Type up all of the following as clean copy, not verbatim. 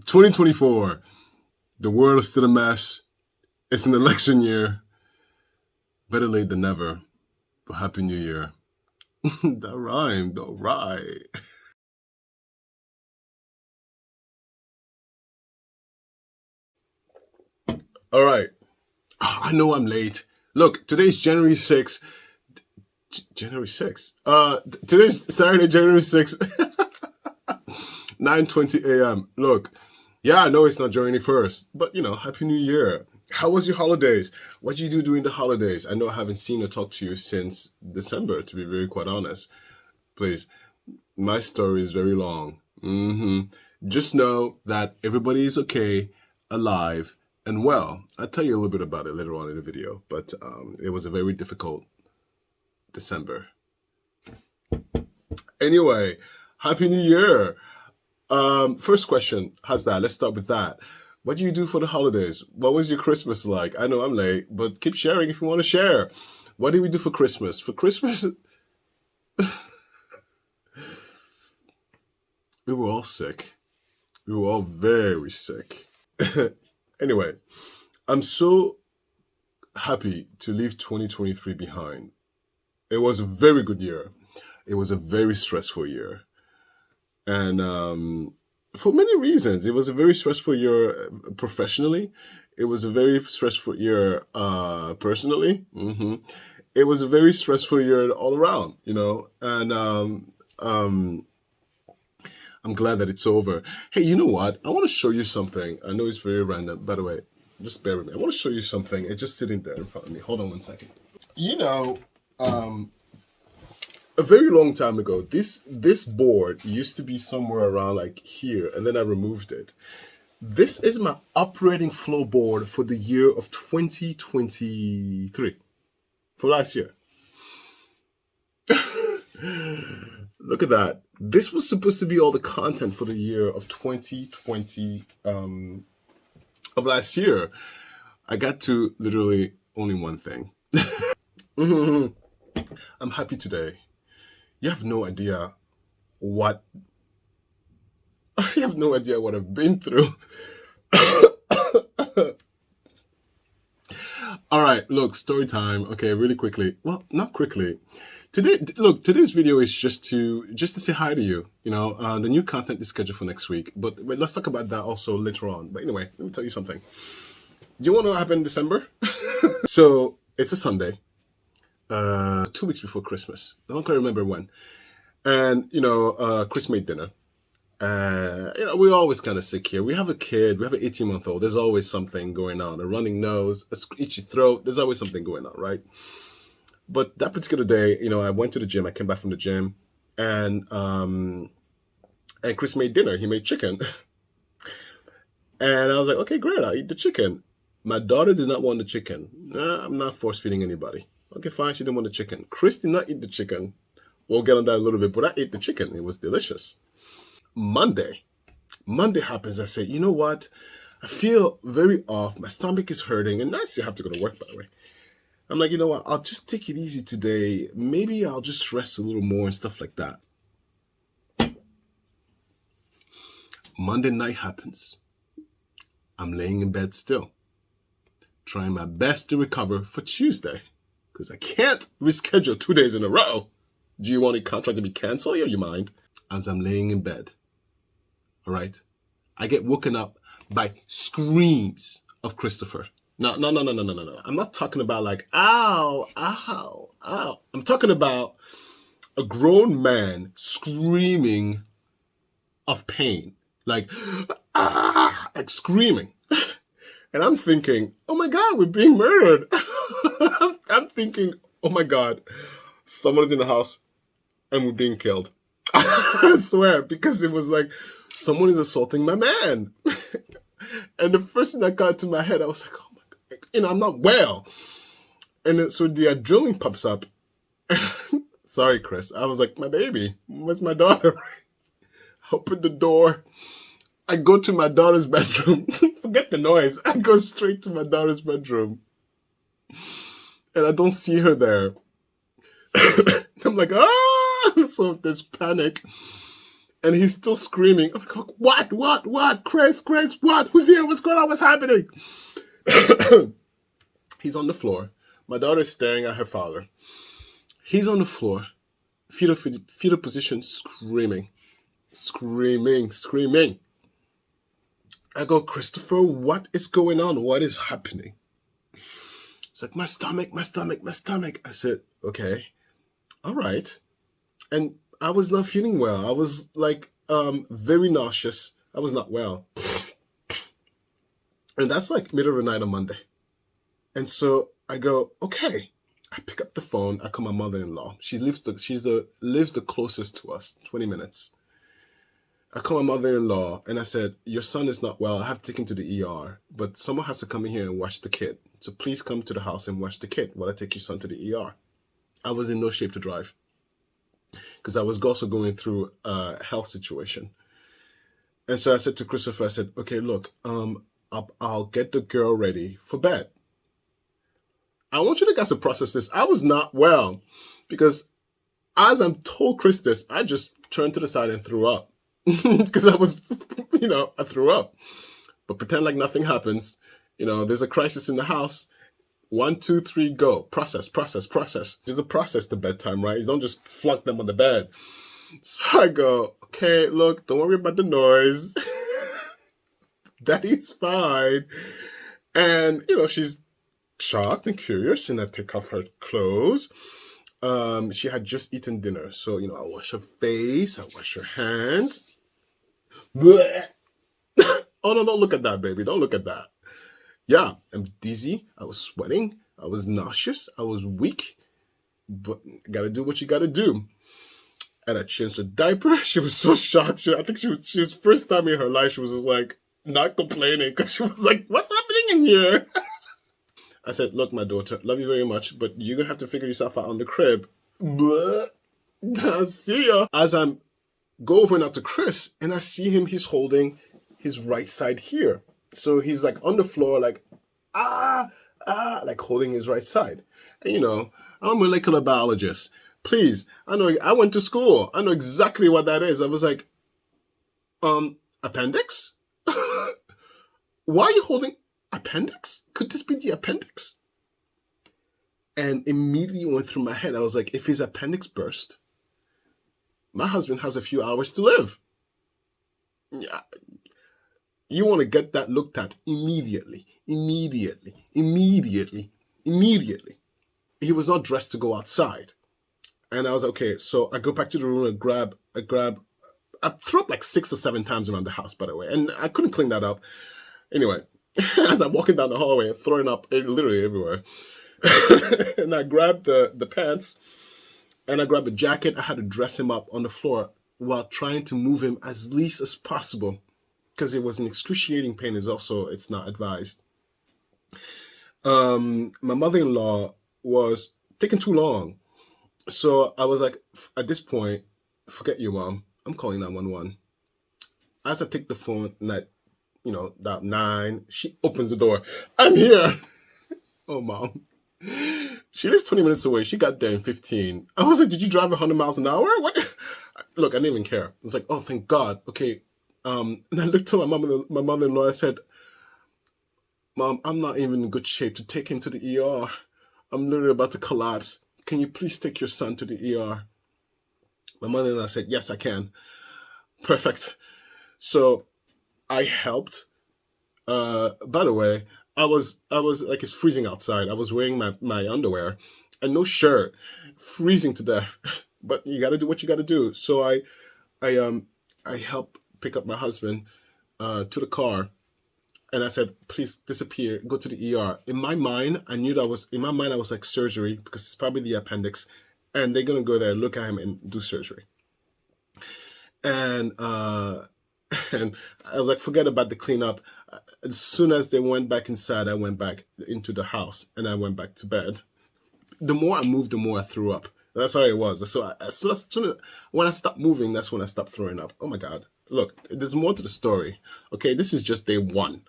2024. The world is still a mess. It's an election year. Better late than never. But Happy New Year. That rhymed, all right. All right. I know I'm late. Look, today's January 6th. January 6th. Today's Saturday, January 6th. 9:20 a.m. Look, yeah, I know it's not January 1st, but Happy New Year. How was your holidays? What did you do during the holidays? I know I haven't seen or talked to you since December, to be very quite honest. Please, my story is very long. Just know that everybody is okay, alive, and well. I'll tell you a little bit about it later on in the video, but it was a very difficult December. Anyway, Happy New Year. First question, how's that? Let's start with that. What do you do for the holidays? What was your Christmas like? I know I'm late, but keep sharing if you want to share. What did we do for Christmas? For Christmas, we were all sick. We were all very sick. Anyway, I'm so happy to leave 2023 behind. It was a very good year. It was a very stressful year. And for many reasons, it was a very stressful year professionally. It was a very stressful year personally. It was a very stressful year all around, and I'm glad that it's over. Hey, you know what? I want to show you something. I know it's very random. By the way, just bear with me. I want to show you something. It's just sitting there in front of me. Hold on one second. A very long time ago, this board used to be somewhere around like here, and then I removed it. This is my operating flow board for the year of 2023, for last year. Look at that. This was supposed to be all the content for the year of 2020 of last year. I got to literally only one thing. I'm happy today. You have no idea what I've been through. All right, look, story time. Okay, really quickly. Well, not quickly. Today's video is just to say hi to you. The new content is scheduled for next week, but let's talk about that also later on. But anyway, let me tell you something. Do you want to know what happened in December? So it's a Sunday. 2 weeks before Christmas. I don't quite remember when. And, Chris made dinner. We're always kind of sick here. We have a kid. We have an 18-month-old. There's always something going on. A running nose, a itchy throat. There's always something going on, right? But that particular day, I went to the gym. I came back from the gym. And Chris made dinner. He made chicken. And I was like, okay, great. I'll eat the chicken. My daughter did not want the chicken. I'm not force-feeding anybody. Okay, fine. She didn't want the chicken. Chris did not eat the chicken. We'll get on that a little bit, but I ate the chicken. It was delicious. Monday happens. I say, you know what? I feel very off. My stomach is hurting. And I still have to go to work, by the way. I'm like, you know what? I'll just take it easy today. Maybe I'll just rest a little more and stuff like that. Monday night happens. I'm laying in bed still, trying my best to recover for Tuesday. Because I can't reschedule 2 days in a row. Do you want the contract to be canceled or you mind? As I'm laying in bed, all right, I get woken up by screams of Christopher. No. I'm not talking about like, ow, ow, ow. I'm talking about a grown man screaming of pain. Like, like screaming. And I'm thinking, oh my God, we're being murdered. I'm thinking, oh my God, someone's in the house and we're being killed. I swear, because it was like, someone is assaulting my man. And the first thing that got to my head, I was like, oh my God, I'm not well. And so the adrenaline pops up. Sorry, Chris. I was like, my baby, where's my daughter? I opened the door. I go to my daughter's bedroom. Forget the noise. I go straight to my daughter's bedroom. And I don't see her there. I'm like, ah! So there's panic. And he's still screaming. I'm like, what? Chris, what? Who's here? What's going on? What's happening? He's on the floor. My daughter's staring at her father. He's on the floor, fetal position, screaming. I go, Christopher, what is going on? What is happening? It's like, my stomach. I said, okay, all right. And I was not feeling well. I was like very nauseous. I was not well. And that's like middle of the night on Monday. And so I go, okay. I pick up the phone. I call my mother-in-law. She lives the closest to us, 20 minutes. I call my mother-in-law and I said, your son is not well. I have to take him to the ER, but someone has to come in here and watch the kid. So please come to the house and watch the kid while I take your son to the ER. I was in no shape to drive because I was also going through a health situation. And so I said to Christopher, I said, okay, look, I'll get the girl ready for bed. I want you guys to process this. I was not well because as I'm told Chris this, I just turned to the side and threw up because I was, I threw up. But pretend like nothing happens. There's a crisis in the house. 1, 2, 3, go. Process. There's a process to bedtime, right? You don't just flunk them on the bed. So I go, okay, look, don't worry about the noise. Daddy's fine. And, she's shocked and curious, and I take off her clothes. She had just eaten dinner, so I wash her face, I wash her hands. Oh no, don't look at that, baby, don't look at that. Yeah, I'm dizzy, I was sweating, I was nauseous, I was weak, but you gotta do what you gotta do. And I changed her diaper. She was so shocked. I think she was first time in her life, she was just like not complaining because she was like, what's happening in here? I said, look, my daughter, love you very much, but you're going to have to figure yourself out on the crib. See ya. As I go over now to Chris, and I see him, he's holding his right side here. So he's like on the floor, like, like holding his right side. And I'm a molecular biologist. Please, I went to school. I know exactly what that is. I was like, appendix? Why are you holding appendix? Could this be the appendix? And immediately went through my head. I was like, if his appendix burst, my husband has a few hours to live. Yeah. You want to get that looked at immediately. He was not dressed to go outside. And I was okay. So I go back to the room and I threw up like 6 or 7 times around the house, by the way. And I couldn't clean that up. Anyway, as I'm walking down the hallway, throwing up literally everywhere. And I grabbed the pants and I grabbed a jacket. I had to dress him up on the floor while trying to move him as least as possible because it was an excruciating pain. It's not advised. My mother-in-law was taking too long. So I was like, at this point, forget you, Mom. I'm calling 911. As I take the phone and about 9, she opens the door. I'm here. Oh, Mom. She lives 20 minutes away. She got there in 15. I was like, did you drive 100 miles an hour? What? Look, I didn't even care. It's like, oh, thank God. Okay. And I looked at my mother-in-law. I said, Mom, I'm not even in good shape to take him to the ER. I'm literally about to collapse. Can you please take your son to the ER? My mother-in-law said, yes, I can. Perfect. So I helped. By the way, I was like, it's freezing outside. I was wearing my underwear and no shirt, freezing to death. But you got to do what you got to do. So I helped pick up my husband to the car, and I said, please disappear, go to the ER. In my mind, I was like surgery because it's probably the appendix, and they're gonna go there, look at him, and do surgery. And and I was like, forget about the cleanup. As soon as they went back inside, I went back into the house and I went back to bed. The more I moved, the more I threw up. That's how it was. So as soon as when I stopped moving, that's when I stopped throwing up. Oh my God. Look, there's more to the story. Okay, this is just day 1.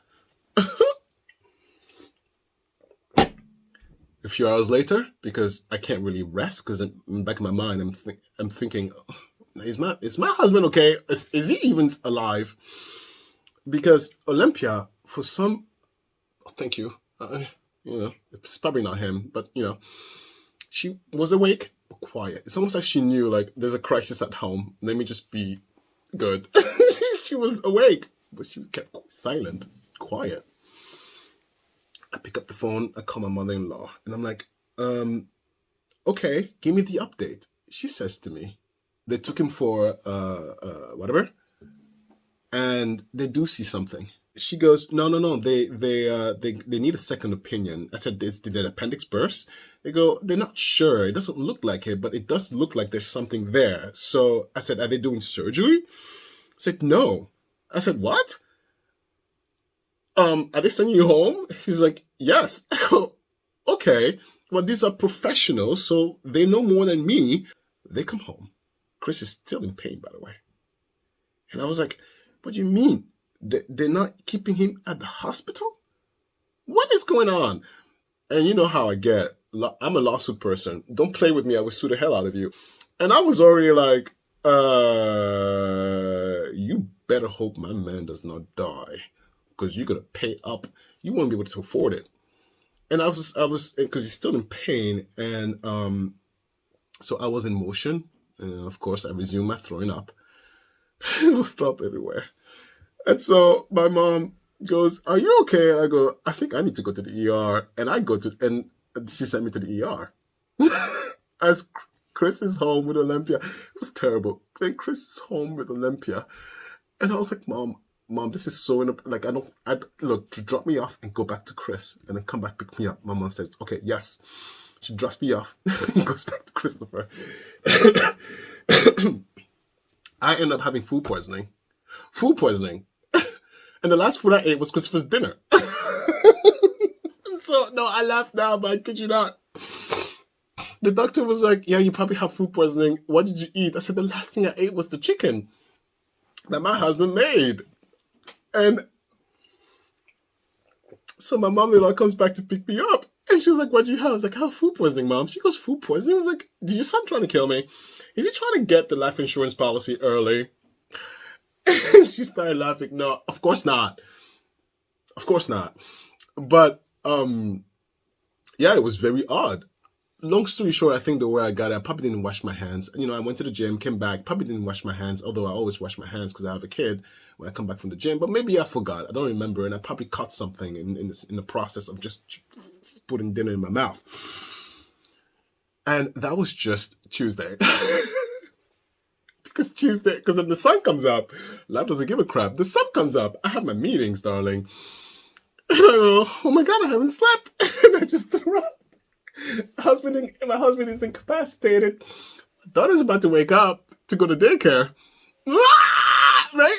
A few hours later, because I can't really rest, because in the back of my mind, I'm thinking, Is my husband okay? Is he even alive? Because Olympia, for some, oh, thank you. It's probably not him, but she was awake but quiet. It's almost like she knew, like, there's a crisis at home. Let me just be good. She was awake, but she kept silent, quiet. I pick up the phone. I call my mother-in-law, and I'm like, okay, give me the update. She says to me, they took him for whatever, and they do see something. She goes, no. They need a second opinion. I said, did the appendix burst? They go, they're not sure. It doesn't look like it, but it does look like there's something there. So I said, are they doing surgery? I said, no. I said, what? Are they sending you home? He's like, yes. I go, okay. Well, these are professionals, so they know more than me. They come home. Chris is still in pain, by the way. And I was like, what do you mean? They're not keeping him at the hospital? What is going on? And you know how I get. I'm a lawsuit person. Don't play with me. I will sue the hell out of you. And I was already like, you better hope my man does not die, because you're going to pay up. You won't be able to afford it. And I was, because he's still in pain. And so I was in motion. And of course, I resumed my throwing up. It was throw up everywhere. And so my mom goes, are you okay? And I go, I think I need to go to the ER. And I go to, and she sent me to the ER. As Chris is home with Olympia. It was terrible. Then Chris is home with Olympia. And I was like, Mom, this is so, like, look, drop me off and go back to Chris. And then come back, pick me up. My mom says, okay, yes. She drops me off and goes back to Christopher. I end up having food poisoning. And the last food I ate was Christopher's dinner. So, no, I laugh now, but I kid you not. The doctor was like, yeah, you probably have food poisoning. What did you eat? I said, the last thing I ate was the chicken that my husband made. And so my mom-in-law comes back to pick me up. And she was like, what do you have? I was like, I have food poisoning, Mom. She goes, food poisoning? I was like, did your son trying to kill me? Is he trying to get the life insurance policy early? She started laughing. No, of course not. Of course not. But, yeah, it was very odd. Long story short, I think the way I got it, I probably didn't wash my hands. I went to the gym, came back, probably didn't wash my hands, although I always wash my hands because I have a kid when I come back from the gym. But maybe I forgot. I don't remember. And I probably caught something in the process of just putting dinner in my mouth. And that was just Tuesday. Because then the sun comes up. Life doesn't give a crap. The sun comes up. I have my meetings, darling. And I go, oh my God, I haven't slept. And I just threw up. My husband is incapacitated. My daughter's about to wake up to go to daycare. Right?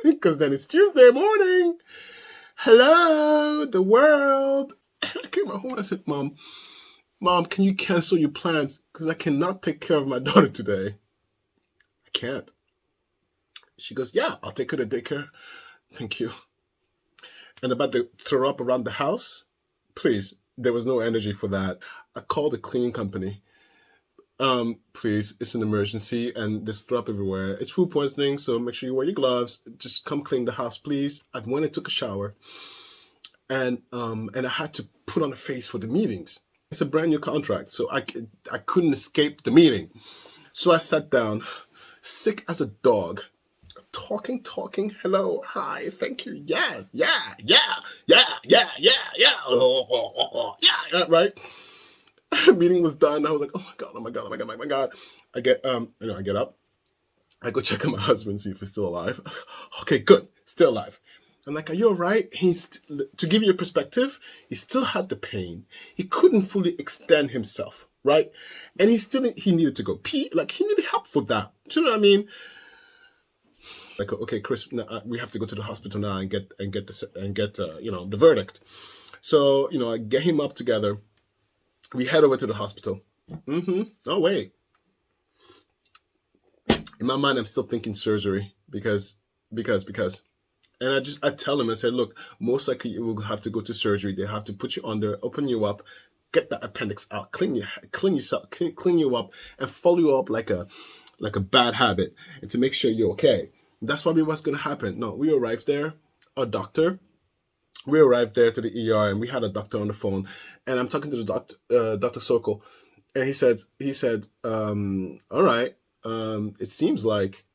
Because then it's Tuesday morning. Hello, the world. I came home and I said, Mom, can you cancel your plans? Because I cannot take care of my daughter today. I can't. She goes, yeah, I'll take her to daycare. Thank you. And about to throw up around the house? Please, there was no energy for that. I called the cleaning company. Please, it's an emergency and there's throw up everywhere. It's food poisoning, so make sure you wear your gloves. Just come clean the house, please. I went and took a shower. And I had to put on a face for the meetings. It's a brand new contract, so I couldn't escape the meeting. So I sat down, sick as a dog, talking, hello, hi, thank you, yes, yeah, right? Meeting was done. I was like, oh my God. I get up, I go check on my husband, see if he's still alive. Okay, good, still alive. I'm like, are you all right? To give you a perspective, he still had the pain. He couldn't fully extend himself, right? And he needed to go pee. Like, he needed help for that. Do you know what I mean? Like, okay, Chris, we have to go to the hospital now and get the verdict. So, I get him up together. We head over to the hospital. Oh, wait. In my mind, I'm still thinking surgery because. And I tell him, I said, look, most likely you will have to go to surgery. They have to put you under, open you up, get the appendix out, clean you up, and follow you up like like a bad habit, and to make sure you're okay. That's probably what's going to happen. No, we arrived there, a doctor. We arrived there to the ER, and we had a doctor on the phone, and I'm talking to the doctor, Dr. Sokol, and he said, all right, it seems like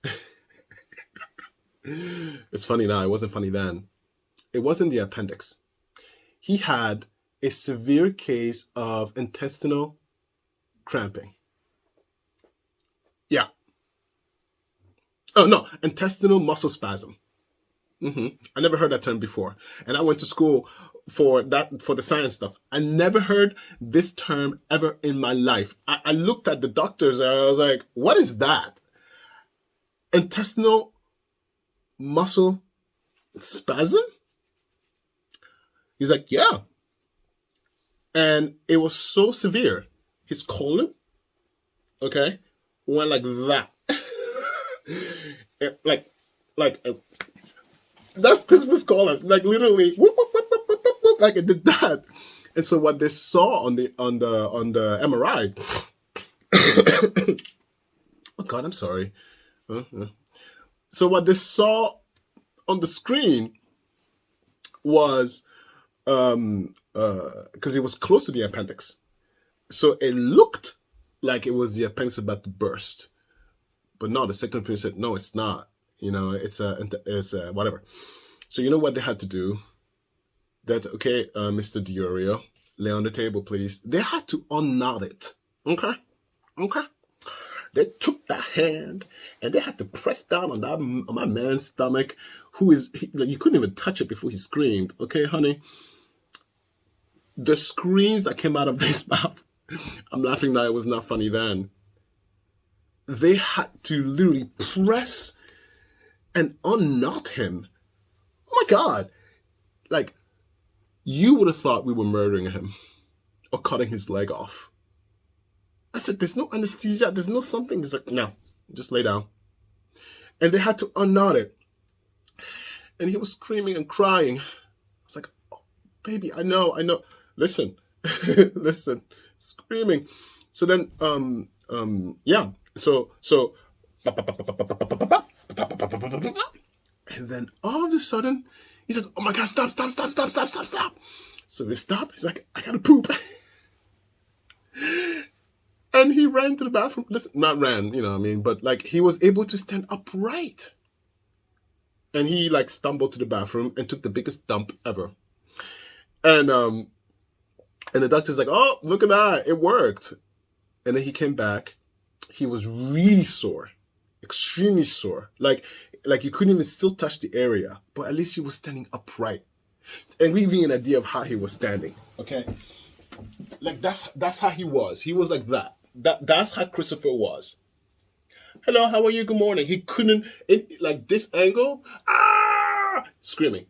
it's funny now. It wasn't funny then. It wasn't the appendix. He had a severe case of intestinal cramping. Yeah. Oh, no, intestinal muscle spasm. I never heard that term before. And I went to school for the science stuff. I never heard this term ever in my life. I looked at the doctors and I was like, what is that? Intestinal muscle spasm? He's like, yeah. And it was so severe. His colon, okay, went like that. That's Christmas colon. Like literally, whoop, whoop, whoop, whoop, whoop, whoop, like it did that. And so what they saw on the MRI, oh God, I'm sorry. So what they saw on the screen was, because it was close to the appendix, so it looked like it was the appendix about to burst. But no, the second opinion said, no, it's not. It's whatever. So you know what they had to do? That, okay, Mr. Diorio, lay on the table, please. They had to unknot it. Okay? They took that hand and they had to press down on my man's stomach, you couldn't even touch it before he screamed. Okay, honey? The screams that came out of his mouth, I'm laughing now, it was not funny then. They had to literally press and unknot him. Oh my God. Like, you would have thought we were murdering him or cutting his leg off. I said, there's no anesthesia. There's no something. He's like, no, just lay down. And they had to unknot it. And he was screaming and crying. I was like, oh, baby, I know. Listen, listen, screaming. So then, yeah. So, and then all of a sudden, he said, oh my God, stop. So they stopped. He's like, I gotta poop. And he ran to the bathroom. Listen, not ran, but like he was able to stand upright. And he like stumbled to the bathroom and took the biggest dump ever. And the doctor's like, oh, look at that. It worked. And then he came back. He was really sore, extremely sore. Like you couldn't even still touch the area, but at least he was standing upright. And we give you an idea of how he was standing, okay? Like that's how he was. He was like that. That's how Christopher was. Hello, how are you? Good morning. He couldn't, like this angle, screaming.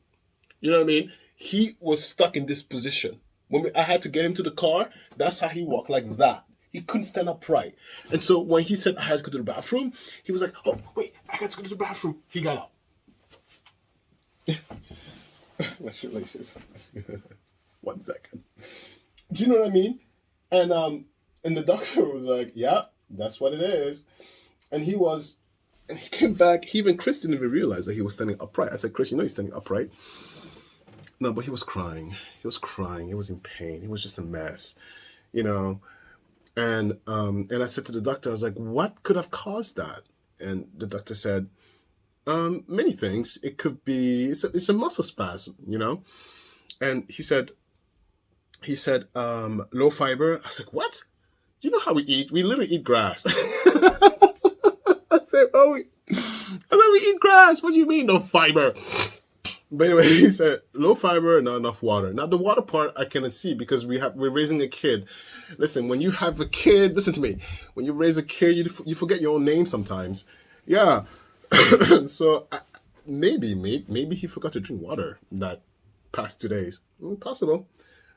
You know what I mean? He was stuck in this position. When I had to get him to the car, that's how he walked, like that. He couldn't stand upright. And so when he said I had to go to the bathroom, he was like, oh, wait, I got to go to the bathroom. He got up. My shoelaces. 1 second. Do you know what I mean? And the doctor was like, yeah, that's what it is. And he came back. Chris didn't even realize that he was standing upright. I said, Chris, he's standing upright. No, but he was crying. He was in pain. He was just a mess, And I said to the doctor, I was like, what could have caused that? And the doctor said, many things. It could be, it's a muscle spasm, And he said, low fiber. I was like, what? Do you know how we eat? We literally eat grass. I said, we eat grass. What do you mean, no fiber? But anyway, he said, low fiber, not enough water. Now, the water part I cannot see because we're raising a kid. Listen, when you have a kid, listen to me. When you raise a kid, you forget your own name sometimes. Yeah. So maybe he forgot to drink water that past 2 days. Possible.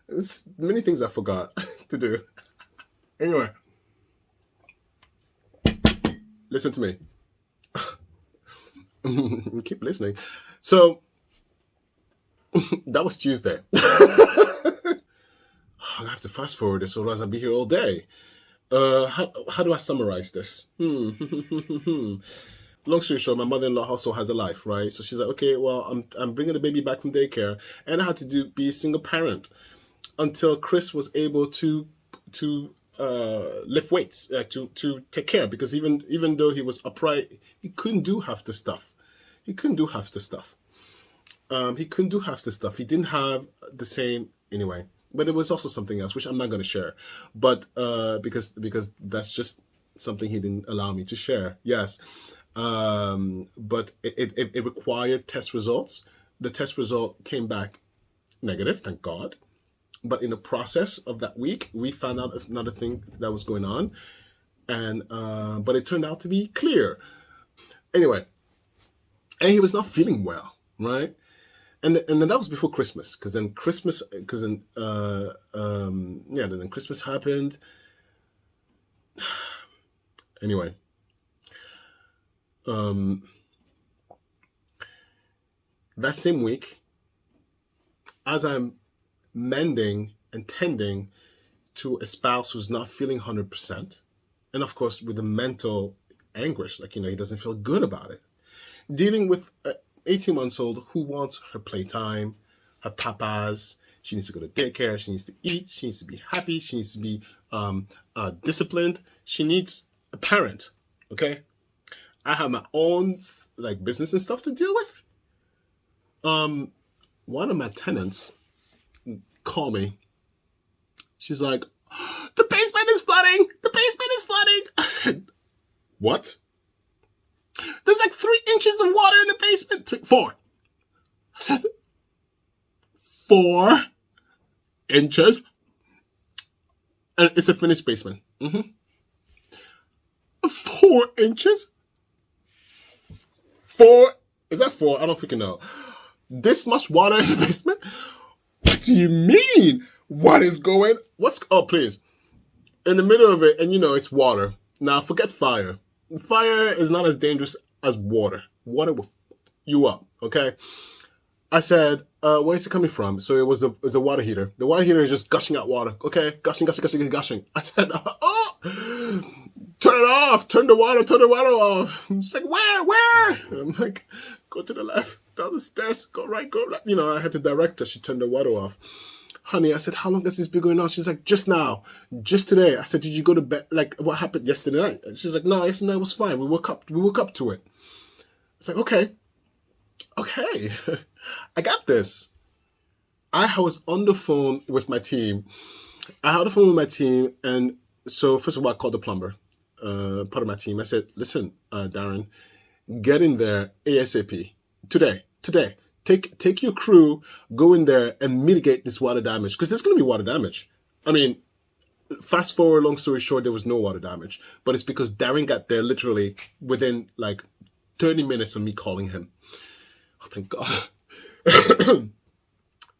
There's many things I forgot to do. Anyway. Listen to me. Keep listening. So, that was Tuesday. I have to fast forward this, otherwise I'll be here all day. How do I summarize this? Long story short, my mother-in-law also has a life, right? So she's like, okay, well, I'm bringing the baby back from daycare, and I had to be a single parent until Chris was able to lift weights, to take care, because even though he was upright, he couldn't do half the stuff. He couldn't do half the stuff. He couldn't do half the stuff. He didn't have the same anyway. But there was also something else which I'm not going to share, but because that's just something he didn't allow me to share. Yes, but it required test results. The test result came back negative, thank God. But in the process of that week, we found out another thing that was going on, and but it turned out to be clear. Anyway, and he was not feeling well, right? And then that was before Christmas, because then Christmas happened. Anyway, that same week, as I'm mending and tending to a spouse who's not feeling 100%, and of course with the mental anguish, like, he doesn't feel good about it, dealing with 18 months old who wants her playtime, her papas. She needs to go to daycare. She needs to eat. She needs to be happy. She needs to be disciplined. She needs a parent. Okay, I have my own business and stuff to deal with. One of my tenants called me. She's like, "The basement is flooding. The basement is flooding." I said, "What?" "There's 3 inches of water in the basement." 4. I said, 4 inches? And it's a finished basement. 4 inches? 4? Is that 4? I don't freaking know. This much water in the basement? What do you mean? What is going? Oh, please. In the middle of it, and it's water. Now, forget fire. Fire is not as dangerous as water. Water will f you up, okay? I said, where is it coming from? So it was a water heater. The water heater is just gushing out water, okay? Gushing. I said, turn it off. Turn the water off. She's like, where? I'm like, go to the left, down the stairs, go right, go left. I had to direct her. She turned the water off. Honey, I said, how long has this been going on? She's like, just now, just today. I said, did you go to bed? What happened yesterday night? And she's like, no, yesterday night was fine. We woke up to it. It's like, okay, I got this. I was on the phone with my team. And so first of all, I called the plumber, part of my team. I said, listen, Darren, get in there ASAP today. Take your crew, go in there and mitigate this water damage, because there's going to be water damage. I mean, fast forward, long story short, there was no water damage, but it's because Darren got there literally within 30 minutes of me calling him. Oh, thank God.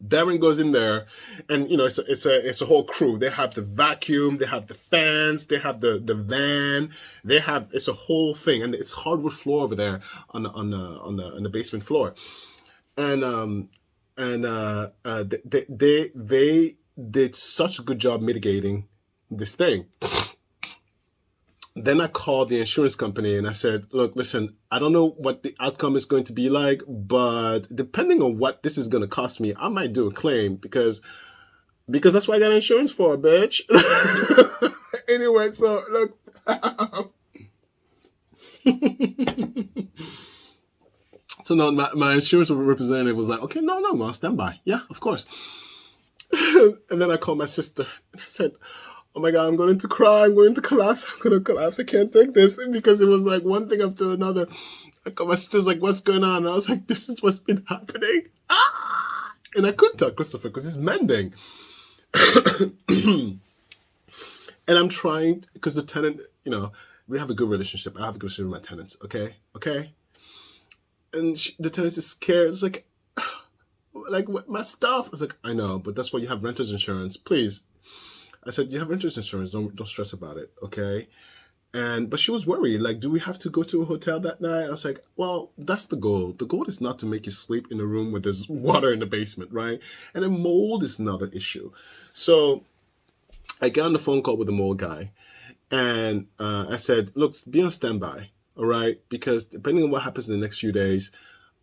Darren goes in there, and it's a whole crew. They have the vacuum, they have the fans, they have the van, it's a whole thing, and it's hardwood floor over there on the basement floor. And they did such a good job mitigating this thing. Then I called the insurance company and I said, look, listen, I don't know what the outcome is going to be like, but depending on what this is going to cost me, I might do a claim because that's what I got insurance for, bitch. Anyway, so look. So no, my insurance representative was like, okay, no, I'll stand by. Yeah, of course. And then I called my sister and I said, oh my God, I'm going to cry. I'm going to collapse. I can't take this, because it was one thing after another. I called my sister's like, what's going on? And I was like, this is what's been happening. And I couldn't tell Christopher because he's mending. And I'm trying, because the tenant, we have a good relationship. I have a good relationship with my tenants. Okay. And the tenant is scared. It's like what, my stuff? I was like, I know, but that's why you have renter's insurance. Please. I said, you have renter's insurance. Don't stress about it. Okay. But she was worried. Do we have to go to a hotel that night? I was like, well, that's the goal. The goal is not to make you sleep in a room where there's water in the basement, right? And then mold is another issue. So I get on the phone call with the mold guy. And I said, look, be on standby, all right? Because depending on what happens in the next few days,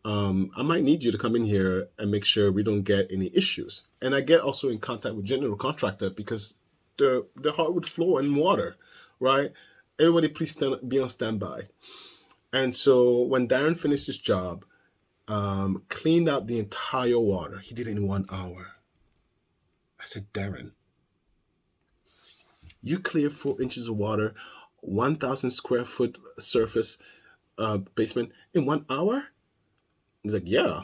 I might need you to come in here and make sure we don't get any issues. And I get also in contact with general contractor because the hardwood floor and water, right? Everybody please be on standby. And so when Darren finished his job, cleaned out the entire water. He did it in 1 hour. I said, Darren, you cleared 4 inches of water, 1,000 square foot surface basement in 1 hour? He's like, yeah.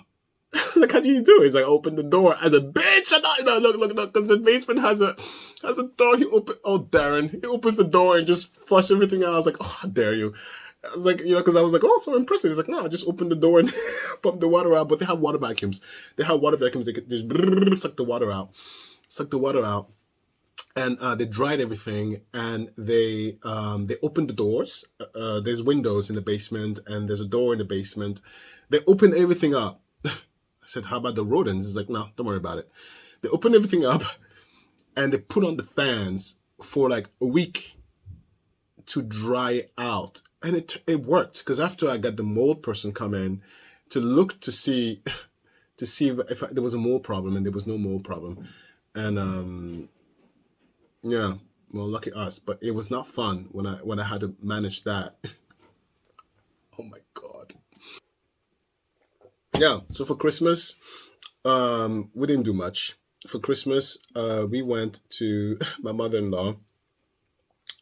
Like, how do you do it? He's like, open the door. And the bitch, look, because the basement has a door. He open. Oh, Darren, he opens the door and just flush everything out. I was like, oh, how dare you? I was like, because I was like, oh, so impressive. He's like, no, I just opened the door and pump the water out. But they have water vacuums. They could just suck the water out. And they dried everything, and they opened the doors. There's windows in the basement, and there's a door in the basement. They opened everything up. I said, how about the rodents? He's like, no, don't worry about it. They opened everything up, and they put on the fans for like a week to dry out. And it worked, because after I got the mold person come in to look to see if there was a mold problem, and there was no mold problem. And yeah, well, lucky us. But it was not fun when I had to manage that. Oh my God. Yeah. So for Christmas, we didn't do much. For Christmas, we went to my mother-in-law.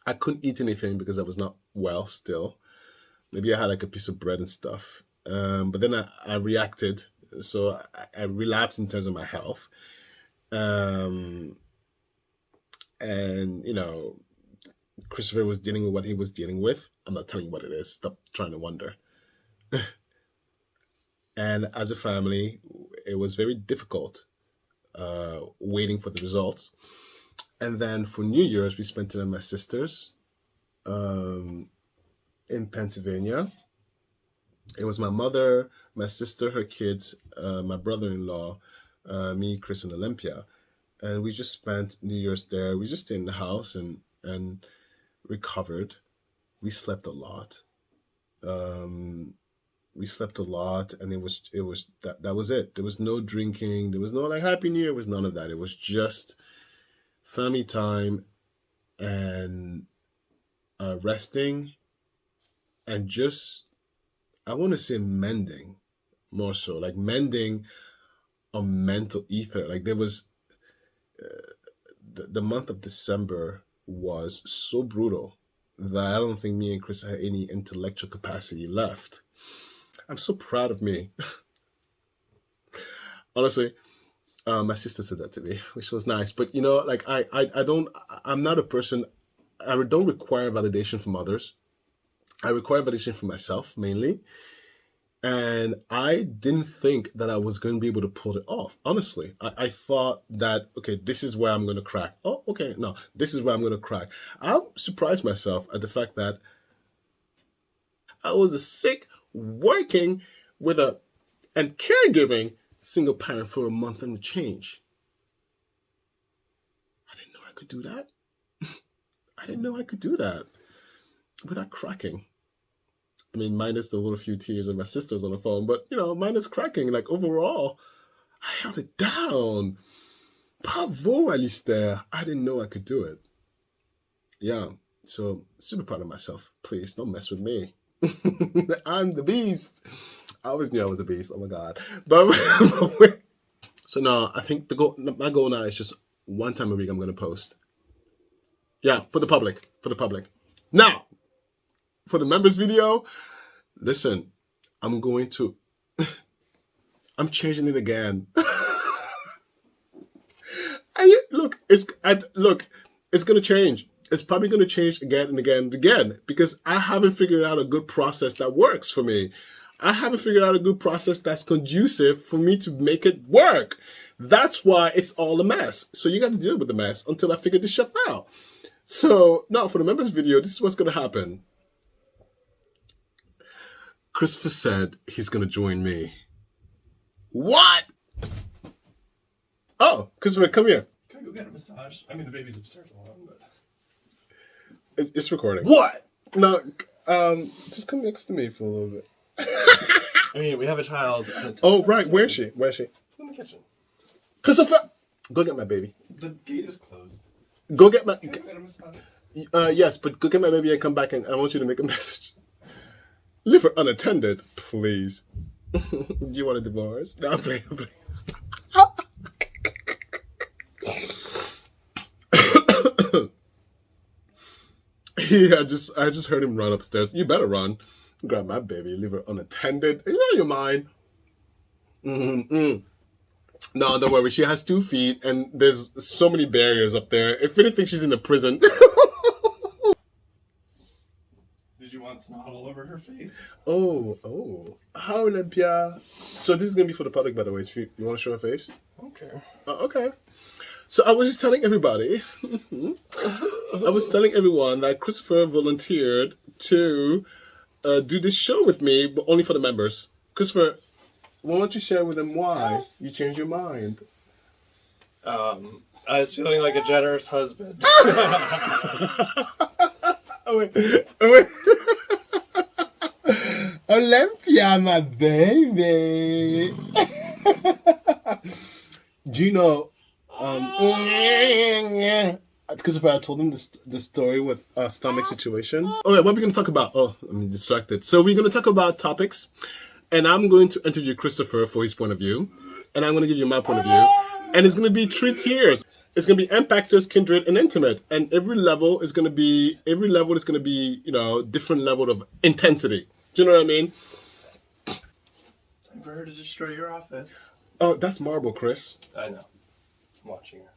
I couldn't eat anything because I was not well still. Maybe I had like a piece of bread and stuff. But then I reacted. So I relapsed in terms of my health. And Christopher was dealing with what he was dealing with. I'm not telling you what it is. Stop trying to wonder. And as a family, it was very difficult waiting for the results. And then for New Year's, we spent it at my sister's in Pennsylvania. It was my mother, my sister, her kids, my brother-in-law, me, Chris, and Olympia. And we just spent New Year's there. We just stayed in the house and recovered. We slept a lot. And it was that was it. There was no drinking. There was no like Happy New Year. It was none of that. It was just family time and resting and just, I want to say, mending, more so like mending a mental ether. Like there was the month of December was so brutal that I don't think me and Chris had any intellectual capacity left. I'm so proud of me. Honestly, my sister said that to me, which was nice. But like I'm not a person. I don't require validation from others. I require validation from myself mainly. And I didn't think that I was going to be able to pull it off. Honestly, I thought that, okay, this is where I'm going to crack. Oh, okay, no, this is where I'm going to crack. I surprised myself at the fact that I was a sick, working and caregiving single parent for a month and change. I didn't know I could do that. I didn't know I could do that without cracking. I mean, minus the little few tears of my sisters on the phone, but minus cracking. Like overall, I held it down. Bravo, Alistair. I didn't know I could do it. Yeah, so super proud of myself. Please don't mess with me. I'm the beast. I always knew I was a beast. Oh my God. But so now I think my goal now is just one time a week I'm going to post. Yeah, for the public. Now, for the members video, listen, I'm changing it again. It's going to change. It's probably going to change again and again and again because I haven't figured out a good process that works for me. I haven't figured out a good process that's conducive for me to make it work. That's why it's all a mess. So you got to deal with the mess until I figure this stuff out. So now for the members video, this is what's going to happen. Christopher said he's going to join me. What? Oh, Christopher, come here. Can I go get a massage? I mean, the baby's upstairs alone, but... It's recording. What? No, just come next to me for a little bit. I mean, we have a child. Oh, right. Where is she? Where is she? In the kitchen. Christopher! Go get my baby. The gate is closed. Go get my... Can I get a massage? Yes, but go get my baby and come back, and I want you to make a message. Leave her unattended, please. Do you want a divorce? No, I'm playing. Yeah, I just heard him run upstairs. You better run. Grab my baby, leave her unattended. You know your mind. No, don't worry. She has 2 feet, and there's so many barriers up there. If anything, she's in a prison. Did you want snot all over her face? Oh. How, Olympia? So this is going to be for the public, by the way. You want to show her face? Okay. Okay. So I was just telling everybody, that Christopher volunteered to do this show with me, but only for the members. Christopher, why don't you share with them why you changed your mind? I was feeling like a generous husband. Oh, wait. Olympia, my baby. Do you know, Christopher, I told him the story with our stomach situation. Oh, yeah, what are we going to talk about? Oh, I'm distracted. So we're going to talk about topics, and I'm going to interview Christopher for his point of view, and I'm going to give you my point of view, and it's going to be 3 tiers. It's going to be impactors, kindred, and intimate, and every level is going to be, different level of intensity. Do you know what I mean? Time for her to destroy your office. Oh, that's marble, Chris. I know. I'm watching her.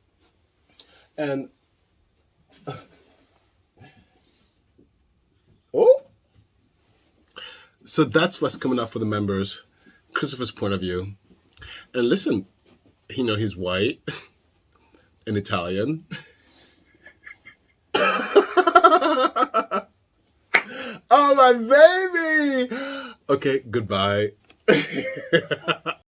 And oh, so that's what's coming up for the members. Christopher's point of view. And listen, he's white and Italian. Oh, my baby. Okay, goodbye.